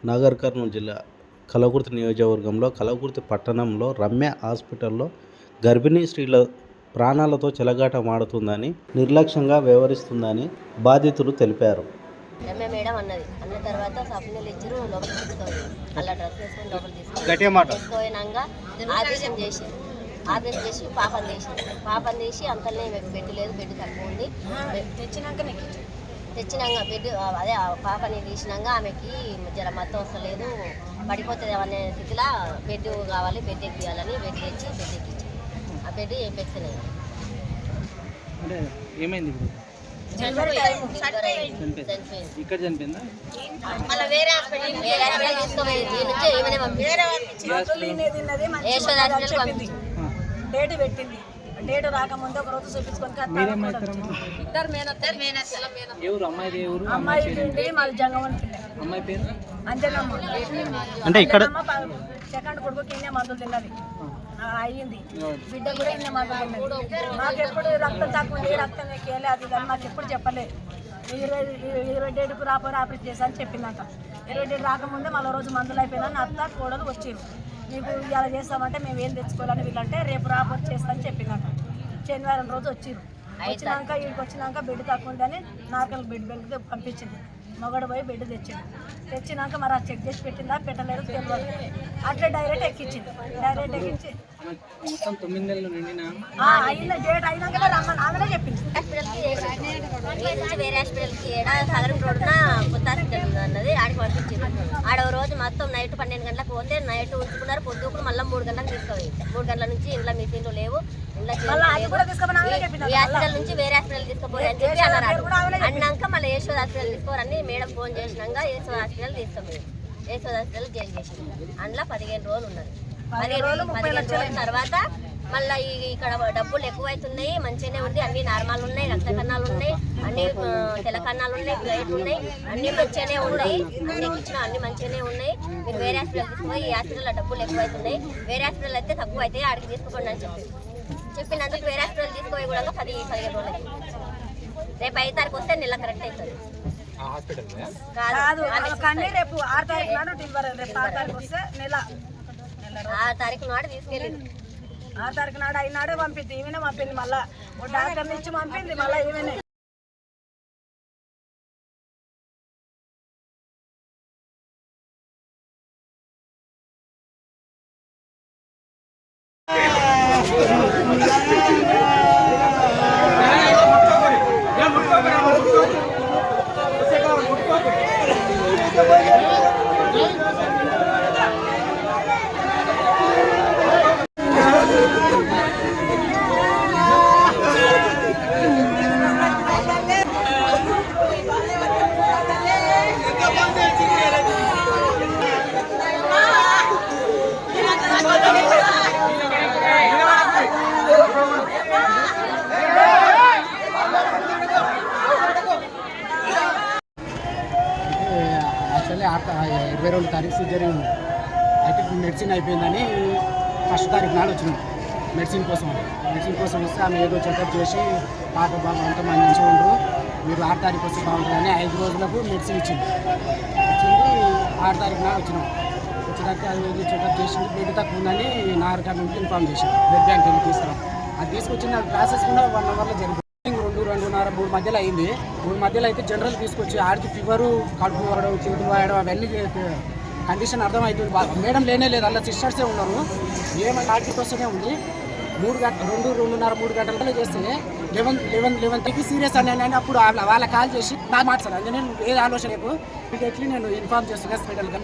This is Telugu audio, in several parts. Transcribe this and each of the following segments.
నాగర్ కర్నూలు జిల్లా కలకుర్తి నియోజకవర్గంలో కలకుర్తి పట్టణంలో రమ్య హాస్పిటల్లో గర్భిణీ స్త్రీల ప్రాణాలతో చెలగాటమాడుతుందని నిర్లక్ష్యంగా వ్యవహరిస్తుందని బాధితులు తెలిపారు. రమ్య మేడం అన్నది అన్న తర్వాత సప్నీలు ఇచ్చారు, లోపలికి తీసుకోవాలి. అలా డ్రెస్ వేసుకొని లోపలికి తీసుకోయినాక ఆదేశం చేసి పాపం తీసి అంతలే బెడ్ లేదు, బెడ్ తక్కువ ఉంది. తెచ్చినాక బెడ్ అదే పాపని తీసినాక ఆమెకి జర మత్తు వస్తలేదు, పడిపోతుంది అనే స్థితిలో బెడ్ కావాలి, బెడ్ ఎక్కియాలని బెడ్ తెచ్చి బెడ్ ఎక్కించి ఆ బెడ్ పెట్టినాయి. ఏమైంది? ఇక్కడ చనిపోయిందా? వేరే హాస్పిటల్ తీసుకుపోయి డేట్ పెట్టింది. డేట్ రాకముందు ఒక రోజు చూపించుకొని అమ్మాయి మాది జంగమని అమ్మాయి పేరు అంజనమ్మ. అంటే ఇక్కడ సెకండ్ కొడుకుకి ఇన్నే మందులు తిన్నది అయ్యింది, బిడ్డ కూడా ఇన్నే మందులు తిన్నది. మాకు ఎప్పుడు రక్తం తక్కువ ఉంది, రక్తం ఎక్కేయాలి అది కానీ మాకు ఎప్పుడు చెప్పలేదు. 20 డేట్కు రాపోయి ఆపరేట్ చేసా అని చెప్పిందంట. 20 డేట్ రాకముందే మళ్ళీ రోజు మందులు అయిపోయినా అత్త కోడలు వచ్చారు. నీకు ఇలా చేస్తామంటే మేము ఏం తెచ్చుకోవాలని వీళ్ళంటే రేపు రాపోయి చేస్తా అని చెప్పిందంట. శనివారం రోజు వచ్చిరు. వచ్చినాక వీడికి వచ్చినాక బెడ్ తక్కువ ఉందని నార్కల్ బెడ్కి పంపించింది. మగడు పోయి బెడ్ తెచ్చినాక మరి అది చెక్ చేసి పెట్టిందా పెట్టలేదు తెలియదు. అట్లా డైరెక్ట్ ఎక్కించింది. డైరెక్ట్ ఎక్కించి అయిన డేట్ అయినాక రమ్మని ఆమెనే చెప్పింది. వేరే హాస్పిటల్కి సాగరం రోడ్డున కొత్త హాస్పిటల్ అన్నది ఆడికి పంపించింది. ఆడ రోజు మొత్తం నైట్ 12 గంటలకు పోతే నైట్ ఉంచుకున్నారు. పొద్దుకు మళ్ళీ 3 గంటలకు తీసుకోవాలి. 3 గంటల నుంచి ఇంట్లో మిషన్లు లేవు, ఈ హాస్పిటల్ నుంచి వేరే హాస్పిటల్ తీసుకోపోయి అని చెప్పి అన్నారు. అన్నాక మళ్ళీ యశోద హాస్పిటల్ తీసుకోరని మేడం ఫోన్ చేసినాక యశోద హాస్పిటల్ తీసుకోపోయి యశోద హాస్పిటల్ జైలు చేసింది. అందులో 15 రోజులు ఉన్నది. 15 రోజుల తర్వాత మళ్ళీ ఇక్కడ డబ్బులు ఎక్కువైతున్నాయి. మంచిగానే ఉంది, అన్ని నార్మల్ ఉన్నాయి, రక్త కన్నాలు ఉన్నాయి, అన్ని తెల్ల కన్నాలు ఉన్నాయి, ప్లేట్లు ఉన్నాయి, అన్ని మంచిగానే ఉన్నాయి, అన్ని ఇచ్చిన అన్ని మంచిగానే ఉన్నాయి. మీరు వేరే హాస్పిటల్ తీసుకుపోయి ఈ హాస్పిటల్లో డబ్బులు ఎక్కువైతున్నాయి, వేరే హాస్పిటల్ అయితే తక్కువ అయితే ఆడికి తీసుకోండి అని చెప్పినందుకు వేరే హాస్పిటల్ తీసుకుపోయి కూడా 15 రోజులకి రేపు 5 తారీఖు వస్తే నెల కరెక్ట్ అవుతుంది. కాదు కానీ రేపు 6 తారీఖు నాడు డెలివరీ. రేపు 6 తారీఖు వస్తే నెల 6 తారీఖు నాడు తీసుకెళ్ళింది. 6 తారీఖు నాడు అయినాడే పంపింది. ఈమెనే పంపింది, మళ్ళీ డాక్టర్ నుంచి పంపింది, మళ్ళీ ఈమెనే. యాక్చువల్లీ 22 తారీఖు సర్జరీ ఉంది. అయితే మెడిసిన్ అయిపోయిందని 1 తారీఖు నాడు వచ్చినాం మెడిసిన్ కోసం వస్తే ఆమె ఏదో చెకప్ చేసి పాప బాబు అంతా మంచిగా ఉండరు, మీరు 6 తారీఖు వస్తే బాగుంటుందని 5 రోజులకు మెడిసిన్ ఇచ్చింది. 6 తారీఖు నాడు వచ్చినాం. వచ్చినాక అది ఏదో చెకప్ చేసి బెడ్ తక్కువ ఉందని నాగర్ నుంచి ఇన్ఫార్మ్ చేసింది. బ్లడ్ బ్యాంక్ వెళ్ళి తీసుకురాం. అది తీసుకొచ్చిన ప్రాసెస్ కూడా 1 అవర్లో జరిగింది. 2, 2:30, 3 మధ్యలో అయింది. 3 మధ్యలో అయితే జనరల్ తీసుకొచ్చి ఆడికి ఫీవరు, కడుపు వరడం, చేతులు వాయడం అవన్నీ కండిషన్ అర్థమవుతుంది. మేడం లేనే లేదు, అలా సిస్టర్సే ఉన్నారు. ఏమైనా ఆడికి వస్తూనే ఉంది. 2:30, 3 గంటలలో చేస్తే 11:30కి సీరియస్ అని అప్పుడు వాళ్ళ కాల్ చేసి నాకు మాట్లాడాను. నేను ఏది ఆలోచన రేపు ఇమీడియట్లీ నేను ఇన్ఫార్మ్ చేస్తాను హాస్పిటల్కి.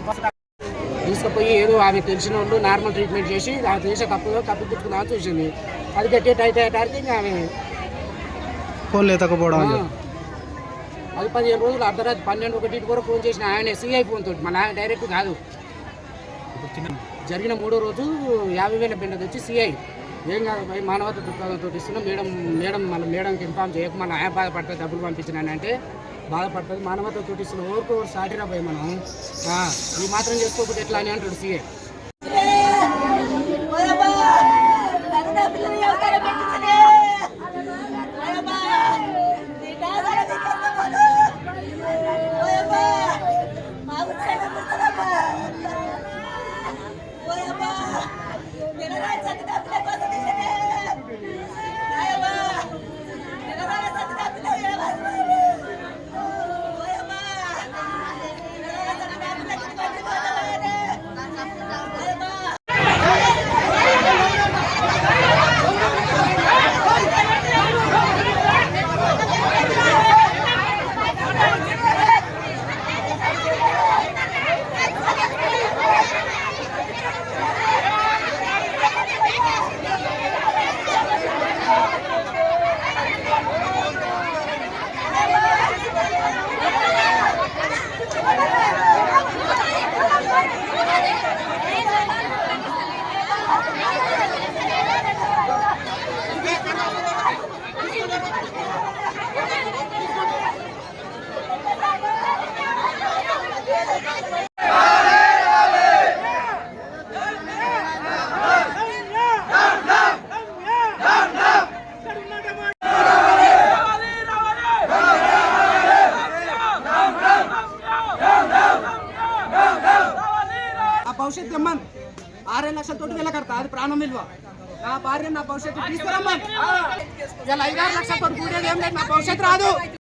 తీసుకుపోయి ఏదో ఆమె తెలిసిన వాళ్ళు నార్మల్ ట్రీట్మెంట్ చేసి ఆమె చేసే కప్పిపుచ్చుకుందామని చూసింది. అది కట్టేటానికి ఇంకా ఆమె ఫోన్ లేకపోవడం, అది 15 రోజులు అర్ధరాత్రి 12-1 వరకు ఫోన్ చేసిన ఆయన సిఐ ఫోన్ తోటి, మన ఆయన డైరెక్ట్ కాదు. జరిగిన 3వ రోజు 50,000 బెండ తెచ్చి సిఐ ఏం కాదు మానవత దృక్పథంతో ఇస్తున్నాం మేడం మళ్ళీ మేడంకి ఇన్ఫార్మ్ చేయకు, మన ఆయన బాధపడుతుంది డబ్బులు పంపించినాను అంటే బాధపడుతుంది. మానవత తోటి ఇస్తున్నాం, ఎవరికో సాటిరా పోయి మనం ఈ మాత్రం చేసుకోకపోతే ఎట్లా అని అంటాడు సిఐ. మా భవిష్యత్తు ఇమ్మని 6 లక్షలతోటి వెళ్ళ కడతా, అది ప్రాణం విలువ. నా భార్య నా భవిష్యత్తు తీసుకురమ్మని. ఇలా 5-6 లక్షలతో కూడేది ఏం లేదు, నా భవిష్యత్తు రాదు.